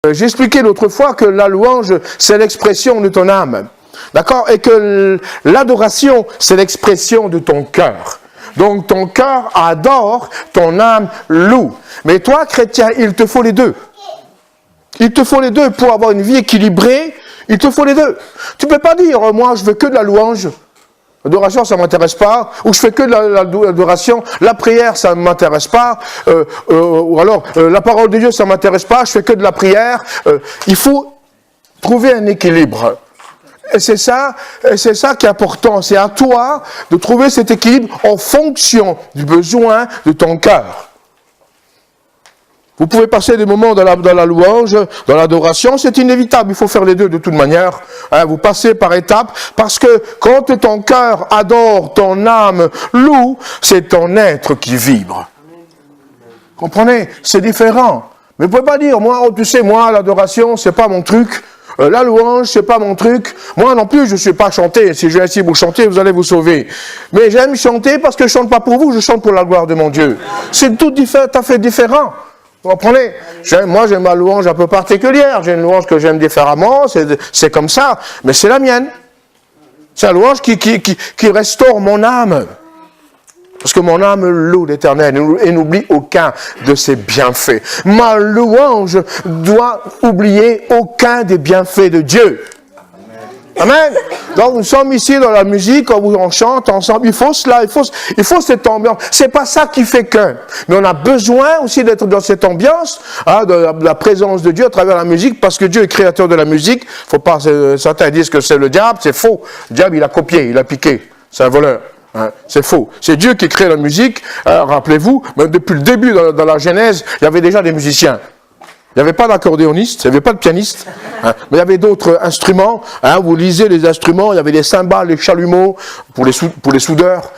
J'ai expliqué l'autre fois que la louange, c'est l'expression de ton âme. D'accord? Et que l'adoration, c'est l'expression de ton cœur. Donc ton cœur adore, ton âme loue. Mais toi, chrétien, il te faut les deux. Il te faut les deux pour avoir une vie équilibrée. Il te faut les deux. Tu ne peux pas dire, moi, je veux que de la louange. L'adoration, ça ne m'intéresse pas. Ou je fais que de l'adoration. La prière, ça ne m'intéresse pas. Ou alors, la parole de Dieu, ça ne m'intéresse pas. Je fais que de la prière. Il faut trouver un équilibre. Et c'est ça qui est important. C'est à toi de trouver cet équilibre en fonction du besoin de ton cœur. Vous pouvez passer des moments dans la louange, dans l'adoration, c'est inévitable. Il faut faire les deux de toute manière. Vous passez par étapes, parce que quand ton cœur adore, ton âme loue, c'est ton être qui vibre. Comprenez? C'est différent. Mais vous ne pouvez pas dire, moi, tu sais, moi, l'adoration, c'est pas mon truc. La louange, c'est pas mon truc. Moi non plus, je ne sais pas chanter. Si je viens ici vous chanter, vous allez vous sauver. Mais j'aime chanter parce que je ne chante pas pour vous, je chante pour la gloire de mon Dieu. C'est tout à fait différent. Vous comprenez? Moi, j'ai ma louange un peu particulière. J'ai une louange que j'aime différemment. C'est comme ça. Mais c'est la mienne. C'est la louange qui restaure mon âme. Parce que mon âme loue l'Éternel et n'oublie aucun de ses bienfaits. Ma louange doit oublier aucun des bienfaits de Dieu. Amen. Donc nous sommes ici dans la musique, on chante ensemble. Il faut cela, il faut cette ambiance. C'est pas ça qui fait que. Mais on a besoin aussi d'être dans cette ambiance, de la présence de Dieu à travers la musique, parce que Dieu est créateur de la musique. Faut pas, certains disent que c'est le diable, c'est faux. Le diable, il a copié, il a piqué. C'est un voleur. C'est faux. C'est Dieu qui crée la musique. Rappelez-vous, même depuis le début dans la Genèse, il y avait déjà des musiciens. Il n'y avait pas d'accordéoniste, il n'y avait pas de pianiste, mais il y avait d'autres instruments. Vous lisez les instruments, il y avait les cymbales, les chalumeaux pour les soudeurs,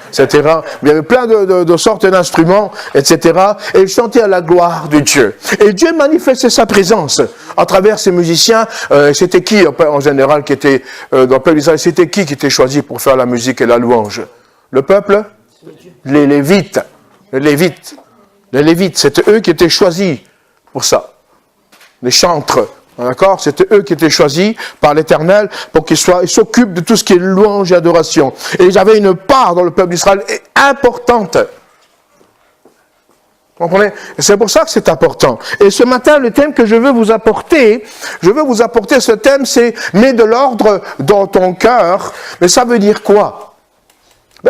etc. Il y avait plein de sortes d'instruments, etc. Et ils chantaient à la gloire de Dieu. Et Dieu manifestait sa présence à travers ces musiciens. C'était qui en général qui était dans le peuple d'Israël? C'était qui était choisi pour faire la musique et la louange? Le peuple? Les Lévites. Les Lévites, c'était eux qui étaient choisis pour ça. Les chantres, d'accord? C'était eux qui étaient choisis par l'Éternel pour qu'ils s'occupent de tout ce qui est louange et adoration. Et ils avaient une part dans le peuple d'Israël importante. Vous comprenez? Et c'est pour ça que c'est important. Et ce matin, le thème que je veux vous apporter ce thème, c'est « Mets de l'ordre dans ton cœur ». Mais ça veut dire quoi?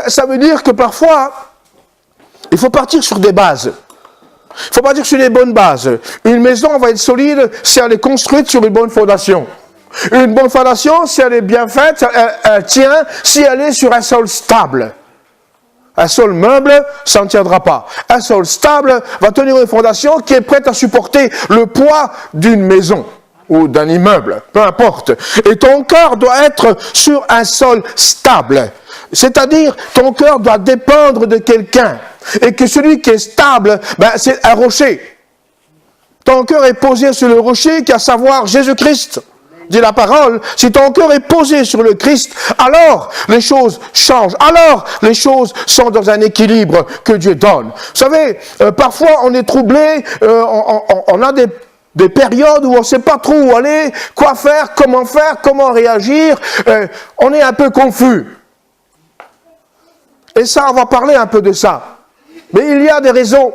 Ça veut dire que parfois, il faut partir sur des bases. Il ne faut pas dire sur les bonnes bases. Une maison va être solide si elle est construite sur une bonne fondation. Une bonne fondation, si elle est bien faite, elle tient si elle est sur un sol stable. Un sol meuble, ça ne tiendra pas. Un sol stable va tenir une fondation qui est prête à supporter le poids d'une maison ou d'un immeuble, peu importe. Et ton cœur doit être sur un sol stable. C'est-à-dire, ton cœur doit dépendre de quelqu'un. Et que celui qui est stable, c'est un rocher. Ton cœur est posé sur le rocher, qui est à savoir Jésus-Christ. Dit la parole, si ton cœur est posé sur le Christ, alors les choses changent. Alors les choses sont dans un équilibre que Dieu donne. Vous savez, parfois on est troublé, on a des périodes où on ne sait pas trop où aller, quoi faire, comment réagir. On est un peu confus. Et ça, on va parler un peu de ça. Mais il y a des raisons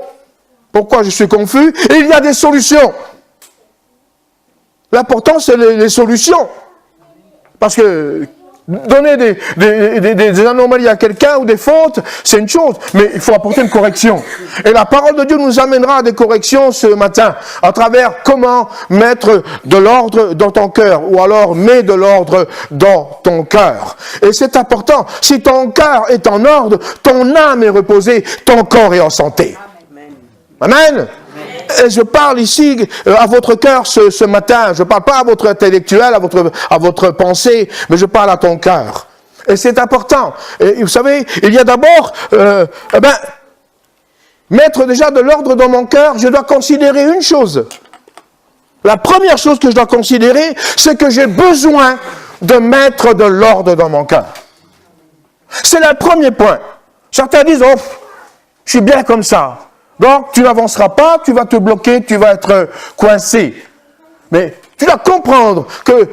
pourquoi je suis confus, et il y a des solutions. L'important, c'est les solutions. Parce que donner des anomalies à quelqu'un ou des fautes, c'est une chose, mais il faut apporter une correction. Et la parole de Dieu nous amènera à des corrections ce matin, à travers comment mettre de l'ordre dans ton cœur, ou alors mets de l'ordre dans ton cœur. Et c'est important. Si ton cœur est en ordre, ton âme est reposée, ton corps est en santé. Amen. Et je parle ici à votre cœur ce matin. Je ne parle pas à votre intellectuel, à votre pensée, mais je parle à ton cœur. Et c'est important. Et vous savez, il y a d'abord, mettre déjà de l'ordre dans mon cœur, je dois considérer une chose. La première chose que je dois considérer, c'est que j'ai besoin de mettre de l'ordre dans mon cœur. C'est le premier point. Certains disent, oh, je suis bien comme ça. Donc, tu n'avanceras pas, tu vas te bloquer, tu vas être coincé. Mais tu dois comprendre que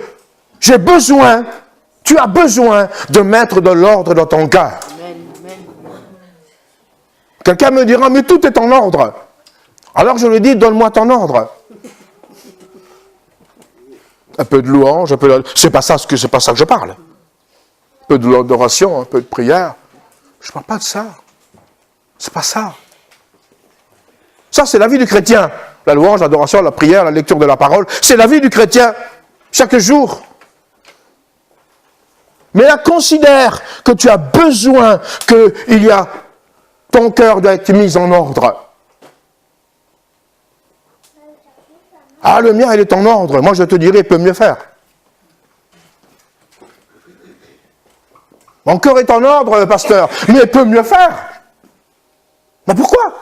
tu as besoin de mettre de l'ordre dans ton cœur. Quelqu'un me dira, mais tout est en ordre. Alors je lui dis, donne-moi ton ordre. Un peu de louange, un peu de... C'est pas ça que je parle. Un peu de l'adoration, un peu de prière. Je ne parle pas de ça. C'est pas ça. Ça, c'est la vie du chrétien. La louange, l'adoration, la prière, la lecture de la parole, c'est la vie du chrétien, chaque jour. Mais là, considère que tu as besoin ton cœur doit être mis en ordre. Ah, le mien, il est en ordre. Moi, je te dirais, il peut mieux faire. Mon cœur est en ordre, pasteur, mais il peut mieux faire. Mais pourquoi?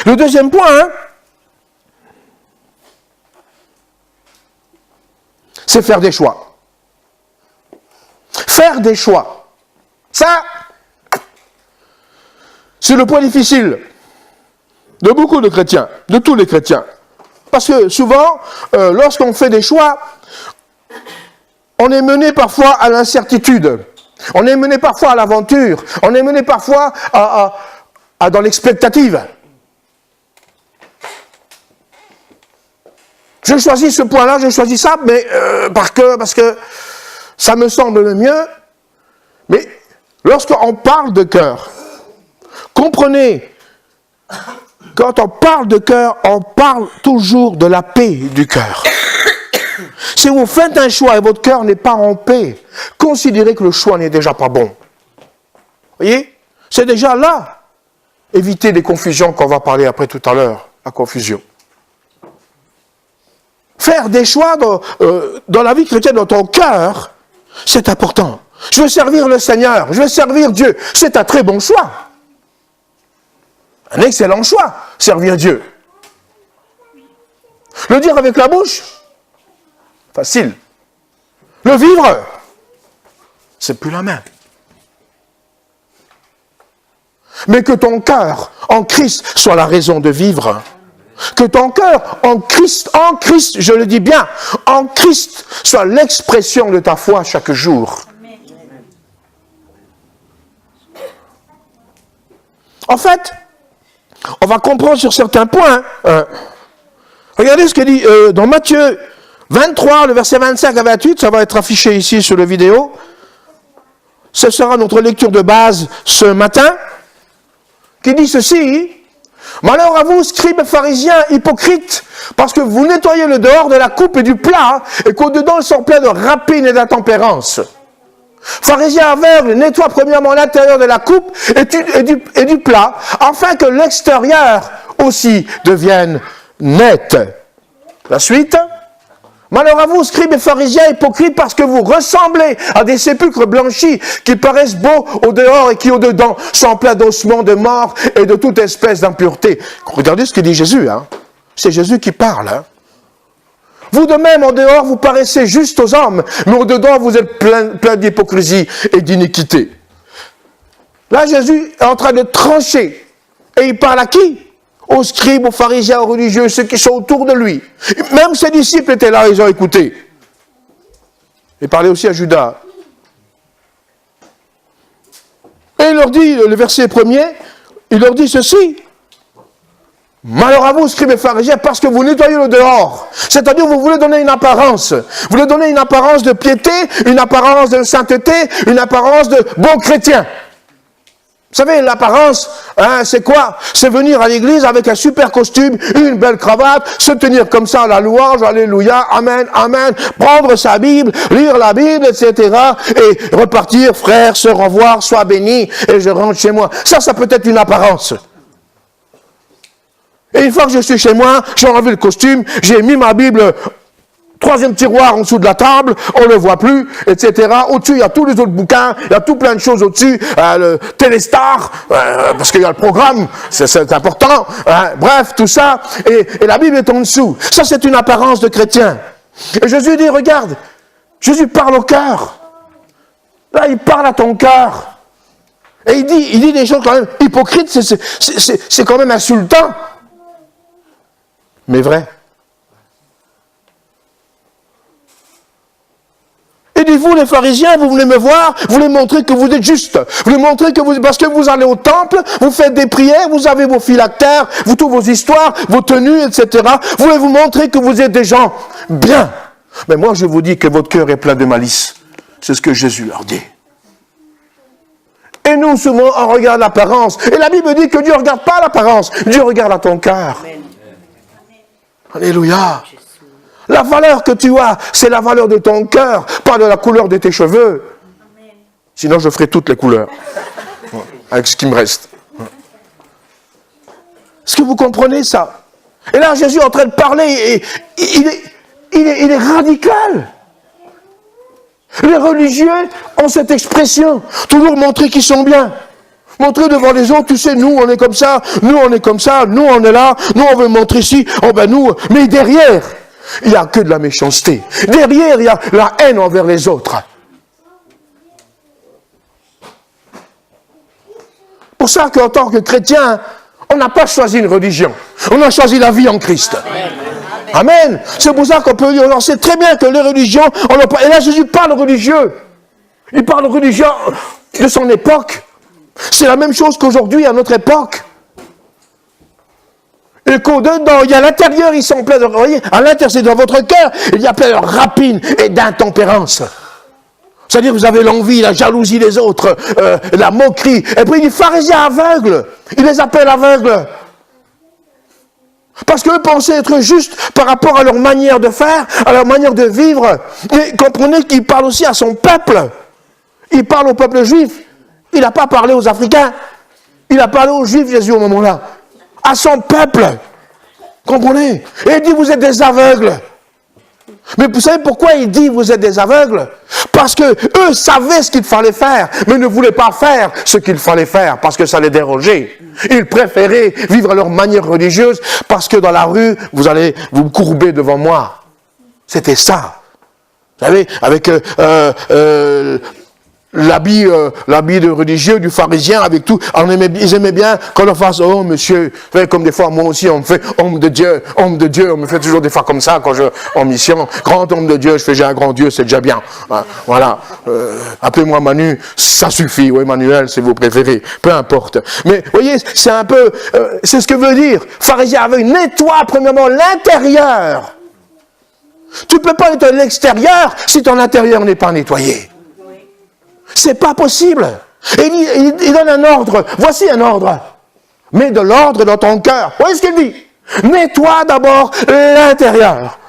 Le deuxième point, c'est faire des choix. Faire des choix. Ça, c'est le point difficile de beaucoup de chrétiens, de tous les chrétiens. Parce que souvent, lorsqu'on fait des choix, on est mené parfois à l'incertitude. On est mené parfois à l'aventure. On est mené parfois dans l'expectative. Je choisis ce point-là, je choisis ça, mais parce que ça me semble le mieux. Mais lorsqu'on parle de cœur, comprenez, quand on parle de cœur, on parle toujours de la paix du cœur. Si vous faites un choix et votre cœur n'est pas en paix, considérez que le choix n'est déjà pas bon. Vous voyez? C'est déjà là. Évitez les confusions qu'on va parler après tout à l'heure, la confusion. Faire des choix dans la vie chrétienne, dans ton cœur, c'est important. Je veux servir le Seigneur, je veux servir Dieu. C'est un très bon choix. Un excellent choix, servir Dieu. Le dire avec la bouche, facile. Le vivre, c'est plus la même. Mais que ton cœur en Christ soit la raison de vivre. Que ton cœur en Christ, je le dis bien, en Christ, soit l'expression de ta foi chaque jour. En fait, on va comprendre sur certains points. Regardez ce qu'il dit dans Matthieu 23, le verset 25 à 28, ça va être affiché ici sur la vidéo. Ce sera notre lecture de base ce matin, qui dit ceci. Malheur à vous, scribes, pharisiens, hypocrites, parce que vous nettoyez le dehors de la coupe et du plat, et qu'au-dedans ils sont pleins de rapine et d'intempérance. Pharisiens aveugles, nettoie premièrement l'intérieur de la coupe et du plat, afin que l'extérieur aussi devienne net. La suite. Malheur à vous, scribes et pharisiens hypocrites, parce que vous ressemblez à des sépulcres blanchis qui paraissent beaux au dehors et qui au dedans sont pleins d'ossements de mort et de toute espèce d'impureté. Regardez ce que dit Jésus. C'est Jésus qui parle. Vous de même, en dehors, vous paraissez juste aux hommes, mais au dedans, vous êtes plein d'hypocrisie et d'iniquité. Là, Jésus est en train de trancher. Et il parle à qui? Aux scribes, aux pharisiens, aux religieux, ceux qui sont autour de lui. Même ses disciples étaient là, ils ont écouté. Il parlait aussi à Judas. Et il leur dit, le verset 1er, il leur dit ceci. Malheur à vous, scribes et pharisiens, parce que vous nettoyez le dehors. C'est-à-dire, vous voulez donner une apparence. Vous voulez donner une apparence de piété, une apparence de sainteté, une apparence de bon chrétien. Vous savez, l'apparence, c'est quoi? C'est venir à l'église avec un super costume, une belle cravate, se tenir comme ça à la louange, alléluia, amen, amen, prendre sa Bible, lire la Bible, etc. et repartir, frère, se revoir, sois béni, et je rentre chez moi. Ça peut être une apparence. Et une fois que je suis chez moi, j'ai enlevé le costume, j'ai mis ma Bible... Troisième tiroir en dessous de la table, on ne le voit plus, etc. Au-dessus, il y a tous les autres bouquins, il y a tout plein de choses au-dessus, le Téléstar, parce qu'il y a le programme, c'est important, bref, tout ça, et la Bible est en dessous. Ça, c'est une apparence de chrétien. Et Jésus dit, regarde, Jésus parle au cœur. Là, il parle à ton cœur. Et il dit des choses quand même hypocrites, c'est quand même insultant. mais vrai. Et dit, vous les pharisiens, vous venez me voir, vous voulez montrer que vous êtes juste. Vous voulez montrer que vous, parce que vous allez au temple, vous faites des prières, vous avez vos phylactères, vous tous vos histoires, vos tenues, etc. Vous voulez vous montrer que vous êtes des gens bien. Mais moi, je vous dis que votre cœur est plein de malice. C'est ce que Jésus leur dit. Et nous, souvent, on regarde l'apparence. Et la Bible dit que Dieu ne regarde pas l'apparence. Dieu regarde à ton cœur. Alléluia. La valeur que tu as, c'est la valeur de ton cœur, pas de la couleur de tes cheveux. Sinon, je ferai toutes les couleurs, avec ce qui me reste. Est-ce que vous comprenez ça? Et là, Jésus est en train de parler, et il est radical. Les religieux ont cette expression, toujours montrer qu'ils sont bien. Montrer devant les autres, tu sais, nous on est comme ça, nous on est comme ça, nous on est là, nous on veut montrer ici, oh ben nous, mais derrière, il n'y a que de la méchanceté. Derrière, il y a la haine envers les autres. Pour ça qu'en tant que chrétien, on n'a pas choisi une religion. On a choisi la vie en Christ. Amen. C'est pour ça qu'on peut dire, on sait très bien que les religions, et là Jésus parle religieux. Il parle religieux de son époque. C'est la même chose qu'aujourd'hui à notre époque. Et qu'au-dedans, il y a à l'intérieur, ils sont pleins de... Vous voyez, à l'intérieur, c'est dans votre cœur, il y a plein de rapines et d'intempérance. C'est-à-dire, vous avez l'envie, la jalousie des autres, la moquerie. Et puis, il dit, pharisiens aveugles. Il les appelle aveugles. Parce qu'eux pensaient être justes par rapport à leur manière de faire, à leur manière de vivre. Mais comprenez qu'il parle aussi à son peuple. Il parle au peuple juif. Il n'a pas parlé aux Africains. Il a parlé aux Juifs, Jésus, au moment-là. À son peuple. Comprenez? Et il dit, vous êtes des aveugles. Mais vous savez pourquoi il dit, vous êtes des aveugles? Parce que eux savaient ce qu'il fallait faire, mais ne voulaient pas faire ce qu'il fallait faire, parce que ça les dérangeait. Ils préféraient vivre à leur manière religieuse, parce que dans la rue, vous allez vous courber devant moi. C'était ça. Vous savez, avec l'habit de religieux, du pharisien, avec tout. Ils aimaient bien qu'on leur fasse, oh monsieur, comme des fois moi aussi on me fait homme de Dieu, on me fait toujours des fois comme ça quand je en mission, grand homme de Dieu, je fais j'ai un grand Dieu, c'est déjà bien. Voilà, appelez-moi Manu, ça suffit, ou Emmanuel si vous préférez, peu importe. Mais vous voyez, c'est un peu, c'est ce que veut dire, pharisien aveugle, nettoie premièrement l'intérieur. Tu ne peux pas nettoyer l'extérieur si ton intérieur n'est pas nettoyé. C'est pas possible. Et il donne un ordre. Voici un ordre. Mets de l'ordre dans ton cœur. Vous voyez ce qu'il dit? Nettoie d'abord l'intérieur.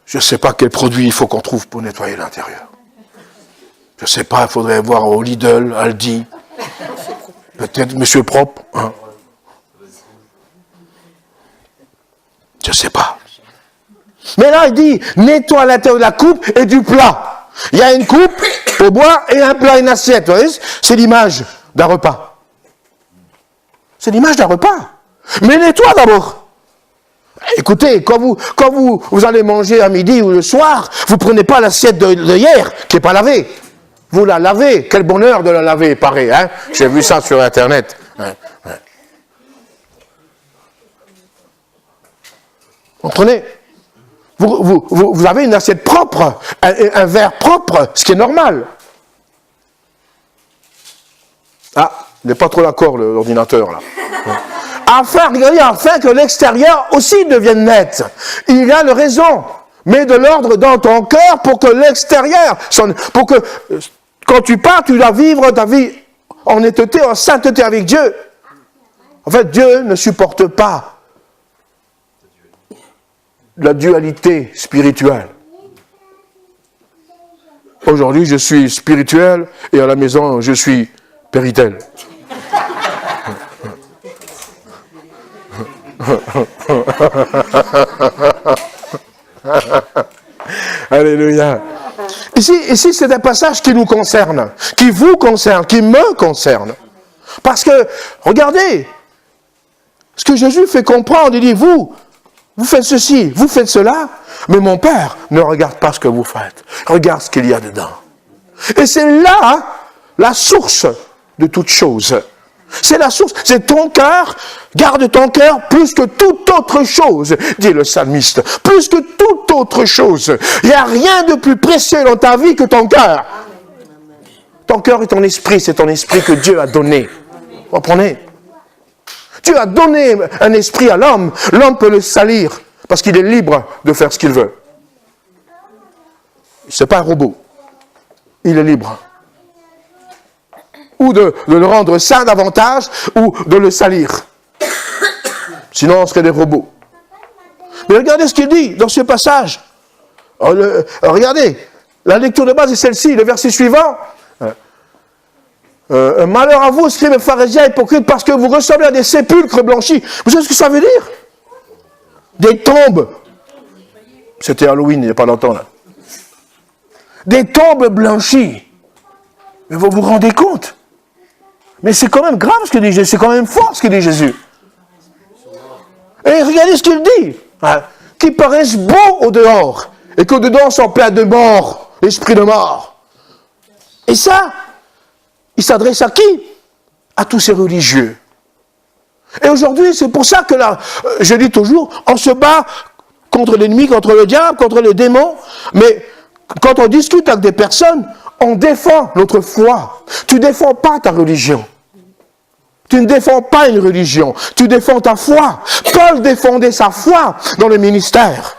Je ne sais pas quel produit il faut qu'on trouve pour nettoyer l'intérieur. Je ne sais pas, il faudrait voir au Lidl, Aldi. Peut-être Monsieur Propre. Hein. Je ne sais pas. Mais là, il dit, nettoie l'intérieur de la coupe et du plat. Il y a une coupe pour boire et un plat, une assiette. Vous voyez, c'est l'image d'un repas. C'est l'image d'un repas. Mais nettoie d'abord. Écoutez, quand vous allez manger à midi ou le soir, vous ne prenez pas l'assiette de hier, qui n'est pas lavée. Vous la lavez. Quel bonheur de la laver, pareil. Hein? J'ai vu ça sur Internet. Ouais. Comprenez? Vous avez une assiette propre, un verre propre, ce qui est normal. Ah, il n'est pas trop d'accord l'ordinateur là. Afin que l'extérieur aussi devienne net. Il a le raison. Mets de l'ordre dans ton cœur pour que l'extérieur, pour que quand tu pars, tu dois vivre ta vie en honnêteté, en sainteté avec Dieu. En fait, Dieu ne supporte pas la dualité spirituelle. Aujourd'hui, je suis spirituel et à la maison, je suis péritel. Alléluia. Ici, c'est un passage qui nous concerne, qui vous concerne, qui me concerne. Parce que, regardez, ce que Jésus fait comprendre, il dit, vous faites ceci, vous faites cela, mais mon Père ne regarde pas ce que vous faites, regarde ce qu'il y a dedans. Et c'est là la source de toute chose. C'est la source, c'est ton cœur, garde ton cœur plus que toute autre chose, dit le psalmiste. Plus que toute autre chose. Il n'y a rien de plus précieux dans ta vie que ton cœur. Ton cœur est ton esprit, c'est ton esprit que Dieu a donné. Vous comprenez? Dieu a donné un esprit à l'homme, l'homme peut le salir, parce qu'il est libre de faire ce qu'il veut. Ce n'est pas un robot, il est libre. Ou de le rendre saint davantage, ou de le salir. Sinon, on serait des robots. Mais regardez ce qu'il dit dans ce passage. Regardez, la lecture de base est celle-ci, le verset suivant. Malheur à vous, scribes et pharisiens hypocrites, parce que vous ressemblez à des sépulcres blanchis. Vous savez ce que ça veut dire? Des tombes. C'était Halloween, il n'y a pas longtemps là. Des tombes blanchies. Mais vous vous rendez compte? Mais c'est quand même grave ce que dit Jésus, c'est quand même fort ce que dit Jésus. Et regardez ce qu'il dit. Hein, qui paraissent beaux au dehors, et qu'au dedans sont pleins de mort, l'esprit de mort. Et ça, il s'adresse à qui? À tous ces religieux. Et aujourd'hui, c'est pour ça que là, je dis toujours, on se bat contre l'ennemi, contre le diable, contre les démons, mais quand on discute avec des personnes, on défend notre foi. Tu ne défends pas ta religion. Tu ne défends pas une religion. Tu défends ta foi. Paul défendait sa foi dans le ministère.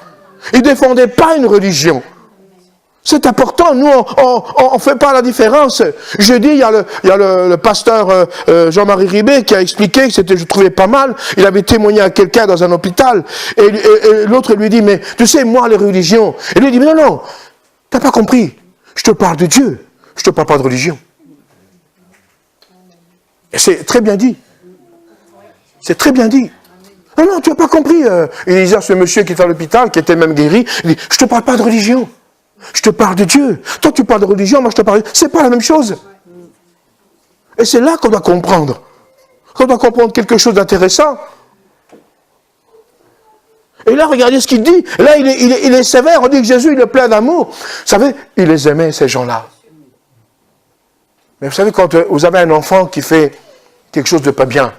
Il ne défendait pas une religion. C'est important. Nous, on ne fait pas la différence. Jeudi, il y a le pasteur Jean-Marie Ribé qui a expliqué, que je trouvais pas mal. Il avait témoigné à quelqu'un dans un hôpital. Et l'autre lui dit, mais tu sais, moi, les religions. Et lui dit, mais non, tu n'as pas compris. Je te parle de Dieu, je ne te parle pas de religion. Et c'est très bien dit. C'est très bien dit. Non, tu n'as pas compris. Il disait à ce monsieur qui était à l'hôpital, qui était même guéri, il dit, je ne te parle pas de religion, je te parle de Dieu. Toi, tu parles de religion, moi je te parle de Dieu. C'est pas la même chose. Et c'est là qu'on doit comprendre. Qu'on doit comprendre quelque chose d'intéressant. Et là, regardez ce qu'il dit. Là, il est sévère. On dit que Jésus, il est plein d'amour. Vous savez, il les aimait, ces gens-là. Mais vous savez, quand vous avez un enfant qui fait quelque chose de pas bien,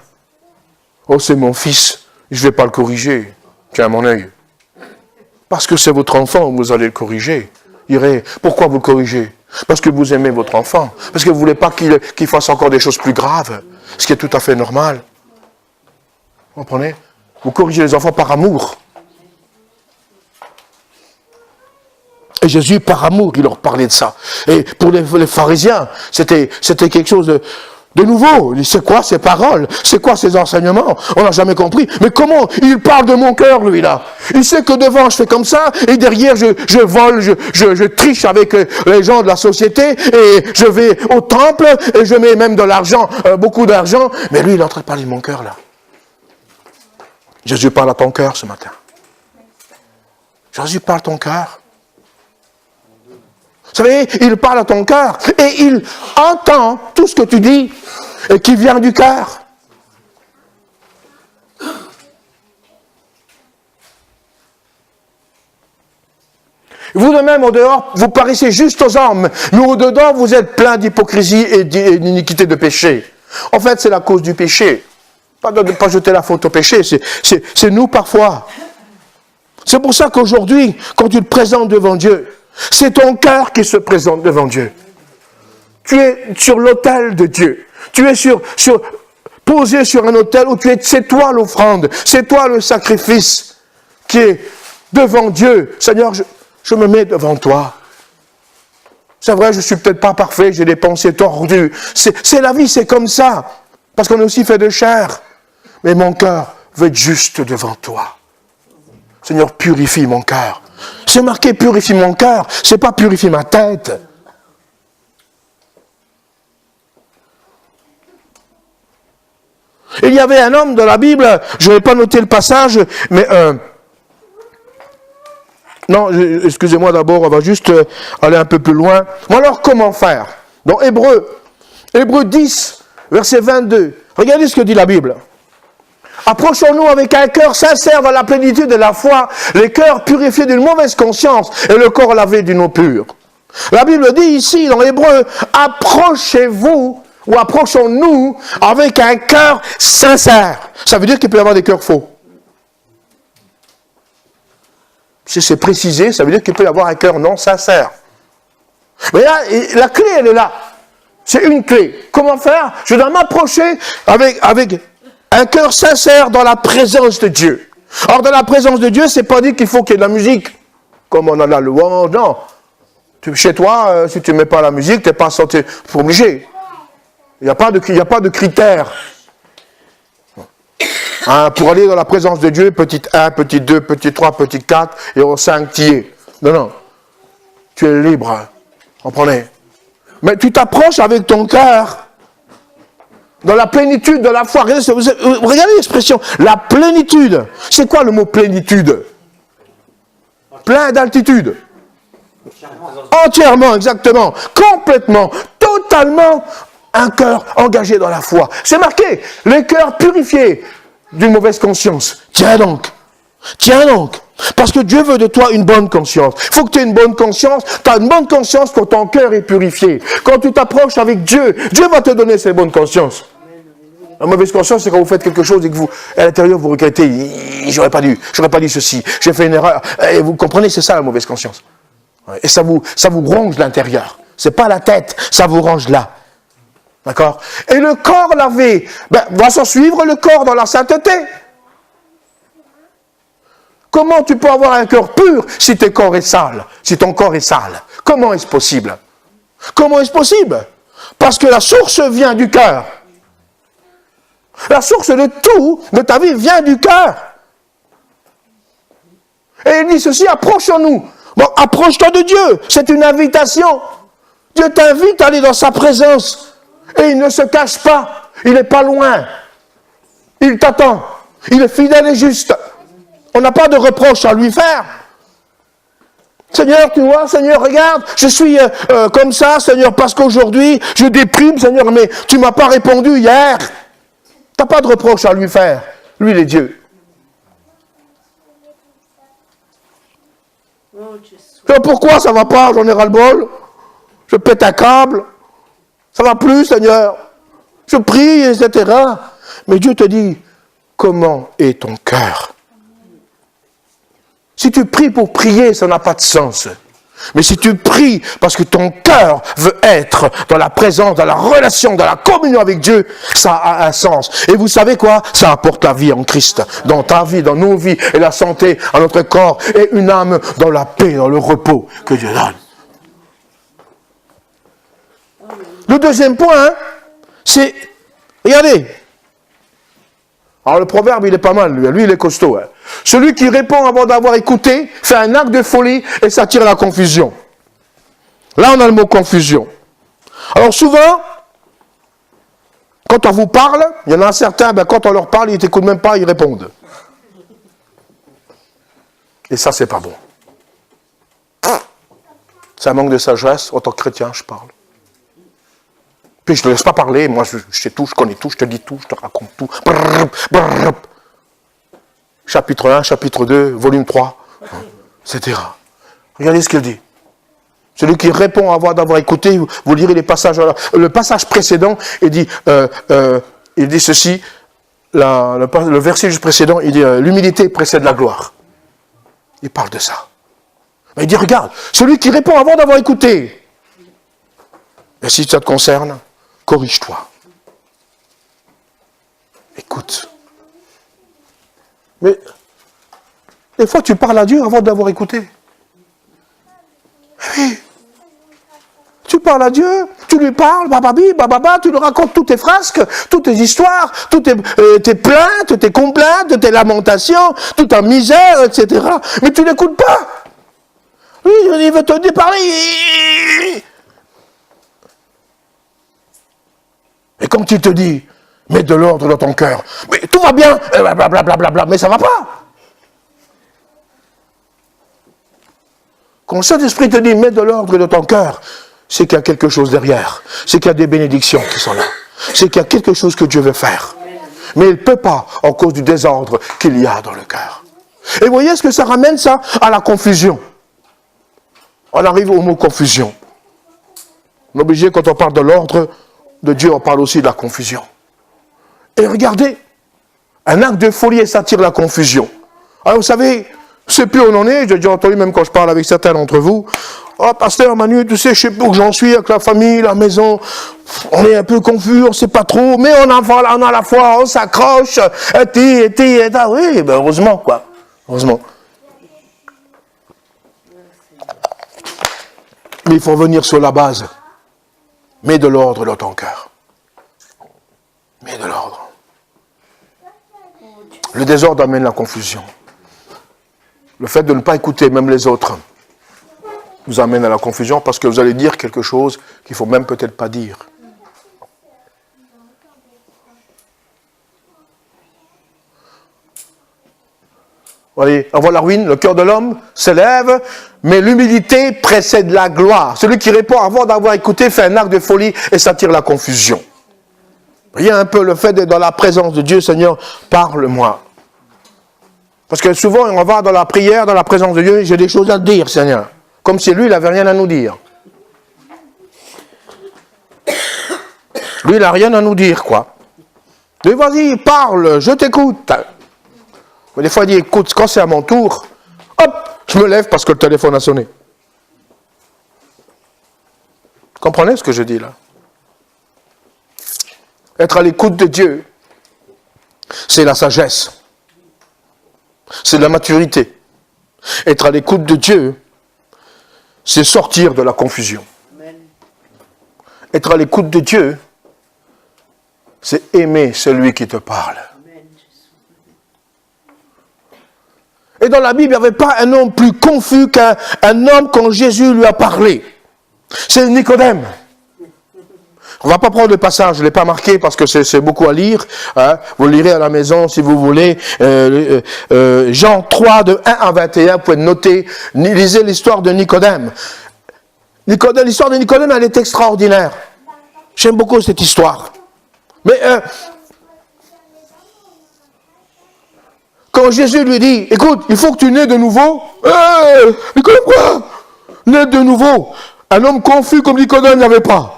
oh, c'est mon fils, je ne vais pas le corriger. Tiens, mon œil. Parce que c'est votre enfant, vous allez le corriger. Pourquoi vous le corrigez? Parce que vous aimez votre enfant. Parce que vous ne voulez pas qu'il fasse encore des choses plus graves. Ce qui est tout à fait normal. Vous comprenez? Vous corrigez les enfants par amour. Et Jésus, par amour, il leur parlait de ça. Et pour les pharisiens, c'était quelque chose de nouveau. C'est quoi ces paroles? C'est quoi ces enseignements? On n'a jamais compris. Mais comment il parle de mon cœur, lui, là? Il sait que devant, je fais comme ça, et derrière, je vole, je triche avec les gens de la société, et je vais au temple, et je mets même de l'argent, beaucoup d'argent. Mais lui, il est en train de parler de mon cœur, là. Jésus parle à ton cœur ce matin. Jésus parle à ton cœur. Vous savez, il parle à ton cœur et il entend tout ce que tu dis et qui vient du cœur. Vous de même, au dehors, vous paraissez juste aux hommes, mais au dedans, vous êtes plein d'hypocrisie et d'iniquité de péché. En fait, c'est la cause du péché. Pas de ne pas jeter la faute au péché, c'est nous parfois. C'est pour ça qu'aujourd'hui, quand tu te présentes devant Dieu, c'est ton cœur qui se présente devant Dieu. Tu es sur l'autel de Dieu. Tu es posé sur un autel où c'est toi l'offrande, c'est toi le sacrifice qui est devant Dieu. Seigneur, je me mets devant toi. C'est vrai, je ne suis peut-être pas parfait, j'ai des pensées tordues. C'est la vie, c'est comme ça. Parce qu'on est aussi fait de chair. Mais mon cœur veut être juste devant toi. Seigneur, purifie mon cœur. C'est marqué purifie mon cœur, c'est pas purifie ma tête. Il y avait un homme dans la Bible, je n'ai pas noté le passage, mais non, excusez-moi d'abord, on va juste aller un peu plus loin. Bon alors, comment faire? Dans Hébreux 10, verset 22, regardez ce que dit la Bible. Approchons-nous avec un cœur sincère dans la plénitude de la foi, les cœurs purifiés d'une mauvaise conscience et le corps lavé d'une eau pure. La Bible dit ici, dans l'hébreu, approchez-vous, ou approchons-nous avec un cœur sincère. Ça veut dire qu'il peut y avoir des cœurs faux. Si c'est précisé, ça veut dire qu'il peut y avoir un cœur non sincère. Mais là, la clé, elle est là. C'est une clé. Comment faire? Je dois m'approcher avec un cœur sincère dans la présence de Dieu. Or, dans la présence de Dieu, c'est pas dit qu'il faut qu'il y ait de la musique. Comme on a la louange, non. Chez toi, si tu ne mets pas la musique, tu n'es pas obligé. Il n'y a pas de critères. Hein, pour aller dans la présence de Dieu, petit 1, petit 2, petit 3, petit 4, et au 5, tu y es. Non. Tu es libre. Comprenez? Mais tu t'approches avec ton cœur, dans la plénitude de la foi. Regardez l'expression, la plénitude. C'est quoi le mot plénitude? Plein d'altitude. Entièrement, exactement. Complètement, totalement, un cœur engagé dans la foi. C'est marqué, les cœurs purifiés d'une mauvaise conscience. Tiens donc. Parce que Dieu veut de toi une bonne conscience. Il faut que tu aies une bonne conscience. Tu as une bonne conscience quand ton cœur est purifié. Quand tu t'approches avec Dieu, Dieu va te donner cette bonne conscience. La mauvaise conscience, c'est quand vous faites quelque chose et que vous, à l'intérieur, vous regrettez. J'aurais pas dit ceci. J'ai fait une erreur. Et vous comprenez, c'est ça la mauvaise conscience. Et ça vous ronge l'intérieur. C'est pas la tête, ça vous ronge là. D'accord? Et le corps lavé, va s'en suivre le corps dans la sainteté. Comment tu peux avoir un cœur pur si ton corps est sale? Comment est-ce possible? Parce que la source vient du cœur. La source de tout, de ta vie, vient du cœur. Et il dit ceci, approchons-nous. Bon, approche-toi de Dieu. C'est une invitation. Dieu t'invite à aller dans sa présence. Et il ne se cache pas. Il n'est pas loin. Il t'attend. Il est fidèle et juste. On n'a pas de reproche à lui faire. Seigneur, tu vois, Seigneur, regarde, je suis comme ça, Seigneur, parce qu'aujourd'hui, je déprime, Seigneur, mais tu ne m'as pas répondu hier. Tu n'as pas de reproche à lui faire. Lui, il est Dieu. Pourquoi ça ne va pas? J'en ai ras-le-bol. Je pète un câble. Ça ne va plus, Seigneur. Je prie, etc. Mais Dieu te dit, comment est ton cœur? Si tu pries pour prier, ça n'a pas de sens. Mais si tu pries parce que ton cœur veut être dans la présence, dans la relation, dans la communion avec Dieu, ça a un sens. Et vous savez quoi? Ça apporte la vie en Christ, dans ta vie, dans nos vies, et la santé à notre corps, et une âme dans la paix, dans le repos que Dieu donne. Le deuxième point, c'est, regardez, alors le proverbe, il est pas mal, lui il est costaud. Hein. Celui qui répond avant d'avoir écouté fait un acte de folie et s'attire la confusion. Là, on a le mot confusion. Alors souvent, quand on vous parle, il y en a certains, quand on leur parle, ils ne t'écoutent même pas, ils répondent. Et ça, c'est pas bon. C'est un manque de sagesse. En tant que chrétien, je parle. Puis je ne te laisse pas parler, moi je sais tout, je connais tout, je te dis tout, je te raconte tout. Brrr, brrr. Chapitre 1, chapitre 2, volume 3, etc. Regardez ce qu'il dit. Celui qui répond avant d'avoir écouté, vous lirez les passages. Le passage précédent, il dit ceci, le verset juste précédent, il dit l'humilité précède la gloire. Il parle de ça. Mais il dit, regarde, celui qui répond avant d'avoir écouté. Et si ça te concerne, corrige-toi. Écoute. Mais, des fois, tu parles à Dieu avant d'avoir écouté. Oui. Tu parles à Dieu, tu lui parles, bababi, bababa, tu lui racontes toutes tes frasques, toutes tes histoires, toutes tes plaintes, tes complaintes, tes lamentations, toute ta misère, etc. Mais tu n'écoutes pas. Oui, il veut te parler. Et quand il te dit, mets de l'ordre dans ton cœur, mais tout va bien, blablabla, mais ça ne va pas. Quand le Saint-Esprit te dit, mets de l'ordre dans ton cœur, c'est qu'il y a quelque chose derrière. C'est qu'il y a des bénédictions qui sont là. C'est qu'il y a quelque chose que Dieu veut faire. Mais il ne peut pas, en cause du désordre qu'il y a dans le cœur. Et vous voyez ce que ça ramène, ça, à la confusion. On arrive au mot confusion. On est obligé, quand on parle de l'ordre de Dieu, on parle aussi de la confusion. Et regardez, un acte de folie, et ça attire la confusion. Alors vous savez, je ne sais plus où on en est, j'ai déjà entendu même quand je parle avec certains d'entre vous, oh pasteur Manu, tu sais, je ne sais plus où j'en suis avec la famille, la maison, on est un peu confus, on ne sait pas trop, mais on a la foi, on s'accroche, oui, ben heureusement quoi, heureusement. Mais il faut venir sur la base. Mets de l'ordre dans ton cœur. Mets de l'ordre. Le désordre amène la confusion. Le fait de ne pas écouter même les autres vous amène à la confusion parce que vous allez dire quelque chose qu'il ne faut même peut-être pas dire. Voyez, avant la ruine, le cœur de l'homme s'élève, mais l'humilité précède la gloire. Celui qui répond avant d'avoir écouté fait un acte de folie et s'attire la confusion. Voyez un peu le fait d'être dans la présence de Dieu, Seigneur, parle-moi. Parce que souvent, on va dans la prière, dans la présence de Dieu, j'ai des choses à te dire, Seigneur. Comme si lui, il n'avait rien à nous dire. Lui, il n'a rien à nous dire, quoi. Mais vas-y, parle, je t'écoute. Mais des fois, il dit, écoute, quand c'est à mon tour, hop, je me lève parce que le téléphone a sonné. Vous comprenez ce que je dis là? Être à l'écoute de Dieu, c'est la sagesse. C'est la maturité. Être à l'écoute de Dieu, c'est sortir de la confusion. Amen. Être à l'écoute de Dieu, c'est aimer celui qui te parle. Amen. Et dans la Bible, il n'y avait pas un homme plus confus qu'un homme quand Jésus lui a parlé. C'est Nicodème. On ne va pas prendre le passage, je ne l'ai pas marqué parce que c'est beaucoup à lire. Hein. Vous le lirez à la maison si vous voulez. Jean 3, de 1 à 21, vous pouvez noter, lisez l'histoire de Nicodème. L'histoire de Nicodème, elle est extraordinaire. J'aime beaucoup cette histoire. Mais quand Jésus lui dit, écoute, il faut que tu naies de nouveau. Nicodème, quoi? Naître de nouveau. Un homme confus comme Nicodème n'y avait pas.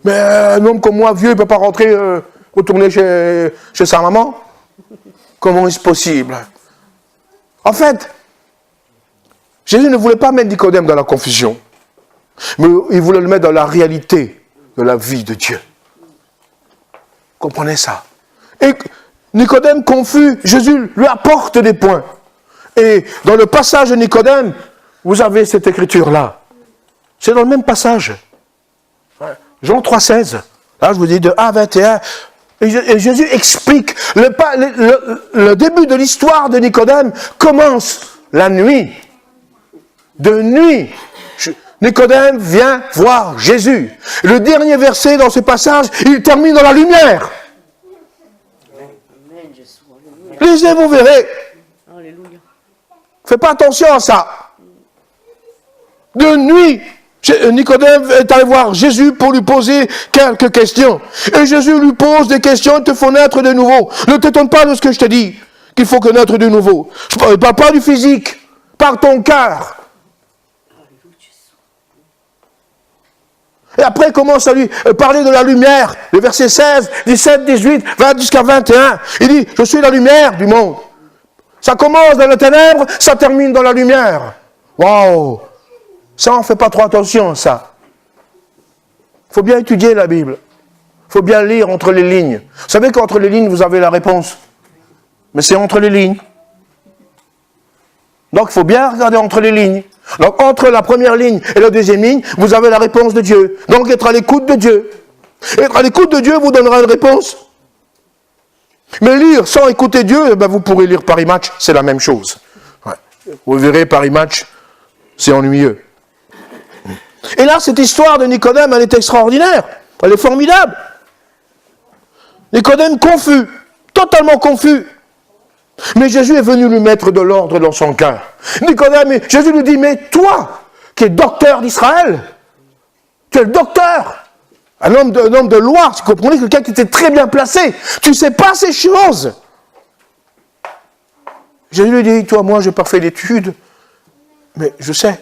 Mais un homme comme moi, vieux, il ne peut pas retourner chez sa maman. Comment est-ce possible? En fait, Jésus ne voulait pas mettre Nicodème dans la confusion, mais il voulait le mettre dans la réalité de la vie de Dieu. Comprenez ça? Et Nicodème confus, Jésus lui apporte des points. Et dans le passage de Nicodème, vous avez cette écriture-là. C'est dans le même passage. Jean 3,16. Là, je vous dis de 1 à 21. Et Jésus explique. Le début de l'histoire de Nicodème commence la nuit. De nuit. Nicodème vient voir Jésus. Le dernier verset dans ce passage, il termine dans la lumière. Lisez, vous verrez. Faites pas attention à ça. De nuit. Nicodème est allé voir Jésus pour lui poser quelques questions. Et Jésus lui pose des questions, il te faut naître de nouveau. Ne t'étonne pas de ce que je te dis, qu'il faut que naître de nouveau. Je ne parle pas du physique, par ton cœur. Et après, il commence à lui parler de la lumière. Les versets 16, 17, 18, 20 jusqu'à 21. Il dit, je suis la lumière du monde. Ça commence dans les ténèbres, ça termine dans la lumière. Waouh! Ça, on ne fait pas trop attention, ça. Il faut bien étudier la Bible. Il faut bien lire entre les lignes. Vous savez qu'entre les lignes, vous avez la réponse. Mais c'est entre les lignes. Donc, il faut bien regarder entre les lignes. Donc, entre la première ligne et la deuxième ligne, vous avez la réponse de Dieu. Donc, être à l'écoute de Dieu. Être à l'écoute de Dieu vous donnera une réponse. Mais lire sans écouter Dieu, ben, vous pourrez lire Paris Match, c'est la même chose. Ouais. Vous verrez, Paris Match, c'est ennuyeux. Et là, cette histoire de Nicodème, elle est extraordinaire. Elle est formidable. Nicodème confus, totalement confus. Mais Jésus est venu lui mettre de l'ordre dans son cœur. Nicodème, Jésus lui dit, mais toi, qui es docteur d'Israël, tu es le docteur, un homme de loi, tu comprenez, quelqu'un qui était très bien placé, tu ne sais pas ces choses. Jésus lui dit, toi, moi, je n'ai pas fait d'études, mais je sais.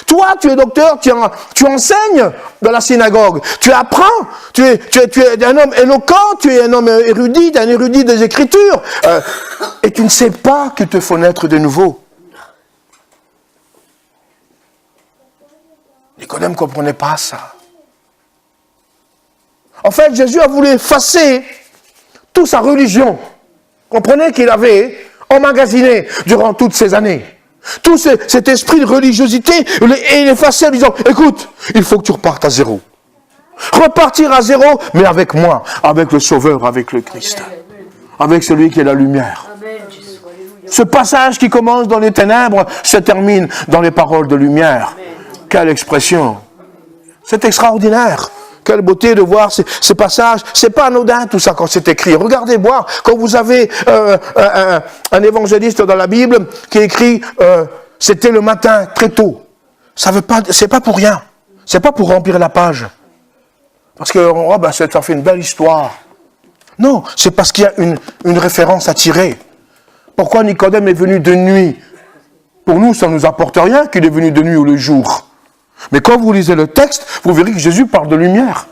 Toi, tu es docteur, tu enseignes dans la synagogue, tu apprends, tu es un homme éloquent, tu es un homme érudit, un érudit des Écritures, et tu ne sais pas qu'il te faut naître de nouveau. Nicodème ne comprenait pas ça. En fait, Jésus a voulu effacer toute sa religion. Comprenez qu'il avait emmagasiné durant toutes ces années. Tout cet esprit de religiosité, et il effaçait en disant, écoute, il faut que tu repartes à zéro. Repartir à zéro, mais avec moi, avec le Sauveur, avec le Christ. Avec celui qui est la lumière. Ce passage qui commence dans les ténèbres se termine dans les paroles de lumière. Quelle expression! C'est extraordinaire. Quelle beauté de voir ces passages. C'est pas anodin tout ça quand c'est écrit. Regardez voir, quand vous avez un évangéliste dans la Bible qui écrit c'était le matin très tôt. Ça veut pas, c'est pas pour rien. C'est pas pour remplir la page. Parce que ça fait une belle histoire. Non, c'est parce qu'il y a une référence à tirer. Pourquoi Nicodème est venu de nuit? Pour nous, ça ne nous apporte rien qu'il est venu de nuit ou le jour. Mais quand vous lisez le texte, vous verrez que Jésus parle de lumière.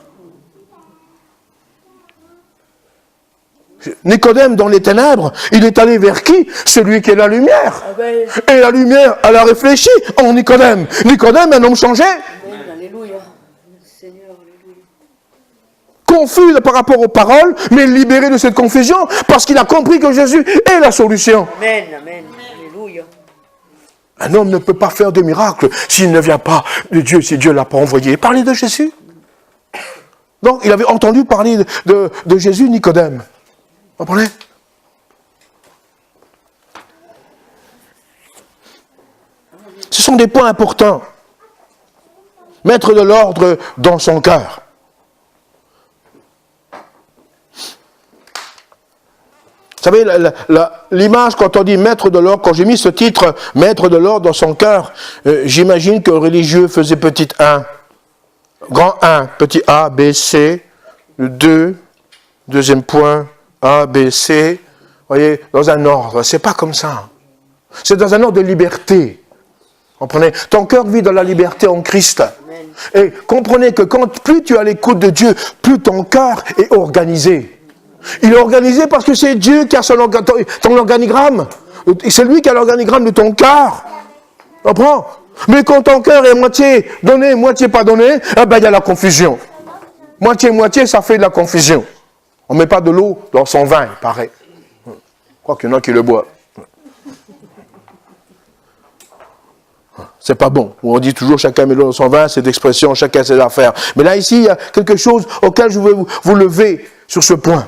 Nicodème, dans les ténèbres, il est allé vers qui? Celui qui est la lumière. Amen. Et la lumière, elle a réfléchi en Nicodème. Nicodème, un homme changé. Amen. Alléluia. Seigneur, alléluia. Confus par rapport aux paroles, mais libéré de cette confusion, parce qu'il a compris que Jésus est la solution. Amen, amen. Alléluia. Un homme ne peut pas faire de miracle s'il ne vient pas de Dieu, si Dieu ne l'a pas envoyé. Parler de Jésus. Donc, il avait entendu parler de Jésus, Nicodème. Vous comprenez? Ce sont des points importants. Mettre de l'ordre dans son cœur. Vous savez, l'image, quand on dit mettre de l'ordre, quand j'ai mis ce titre, mettre de l'ordre dans son cœur, j'imagine que le religieux faisait petit 1, grand 1, petit A, B, C, 2, deuxième point, A, B, C, vous voyez, dans un ordre. C'est pas comme ça. C'est dans un ordre de liberté. Comprenez? Ton cœur vit dans la liberté en Christ. Amen. Et comprenez que plus tu es à l'écoute de Dieu, plus ton cœur est organisé. Il est organisé parce que c'est Dieu qui a ton organigramme. C'est lui qui a l'organigramme de ton cœur. Tu comprends? Mais quand ton cœur est moitié donné, moitié pas donné, eh ben, il y a la confusion. Moitié, ça fait de la confusion. On ne met pas de l'eau dans son vin, il paraît. Je crois qu'il y en a qui le boivent. C'est pas bon. On dit toujours chacun met l'eau dans son vin, c'est d'expression, chacun ses affaires. Mais là, ici, il y a quelque chose auquel je veux vous lever sur ce point.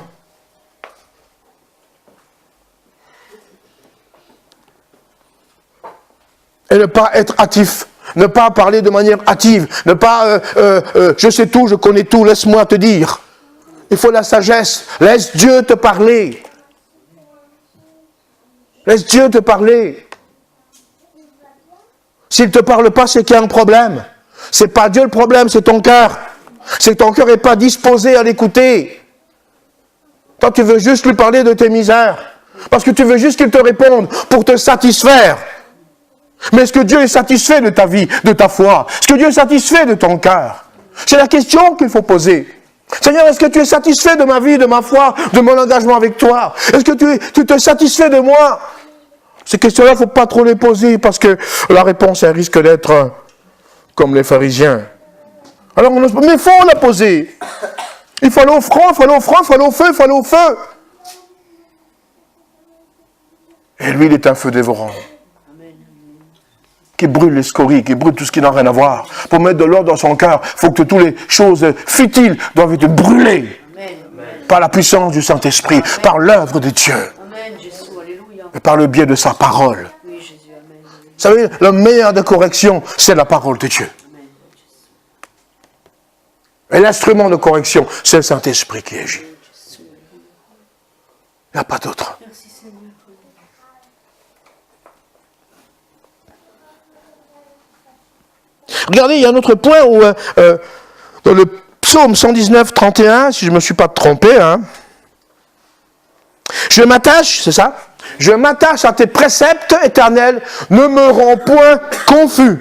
Et ne pas être hâtif, ne pas parler de manière hâtive, ne pas je sais tout, je connais tout, laisse-moi te dire. Il faut la sagesse, laisse Dieu te parler. Laisse Dieu te parler. S'il ne te parle pas, c'est qu'il y a un problème. C'est pas Dieu le problème, c'est ton cœur. C'est que ton cœur n'est pas disposé à l'écouter. Toi, tu veux juste lui parler de tes misères. Parce que tu veux juste qu'il te réponde pour te satisfaire. Mais est-ce que Dieu est satisfait de ta vie, de ta foi? Est-ce que Dieu est satisfait de ton cœur? C'est la question qu'il faut poser. Seigneur, est-ce que tu es satisfait de ma vie, de ma foi, de mon engagement avec toi? Est-ce que tu te satisfais de moi? Ces questions-là, il ne faut pas trop les poser parce que la réponse, elle risque d'être comme les pharisiens. Alors, mais il faut la poser. Il faut aller au front, il faut aller au front, il faut aller au feu, il faut aller au feu. Et lui, il est un feu dévorant. Qui brûle les scories, qui brûle tout ce qui n'a rien à voir. Pour mettre de l'ordre dans son cœur, il faut que toutes les choses futiles doivent être brûlées. Amen. Par la puissance du Saint-Esprit, Amen. Par l'œuvre de Dieu. Amen, Jésus, et par le biais de sa parole. Oui, Jésus, Amen. Vous savez, le meilleur de correction, c'est la parole de Dieu. Amen. Et l'instrument de correction, c'est le Saint-Esprit qui agit. Il n'y a pas d'autre. Regardez, il y a un autre point où, dans le psaume 119, 31, si je ne me suis pas trompé, hein, je m'attache, c'est ça? Je m'attache à tes préceptes éternels, ne me rends point confus.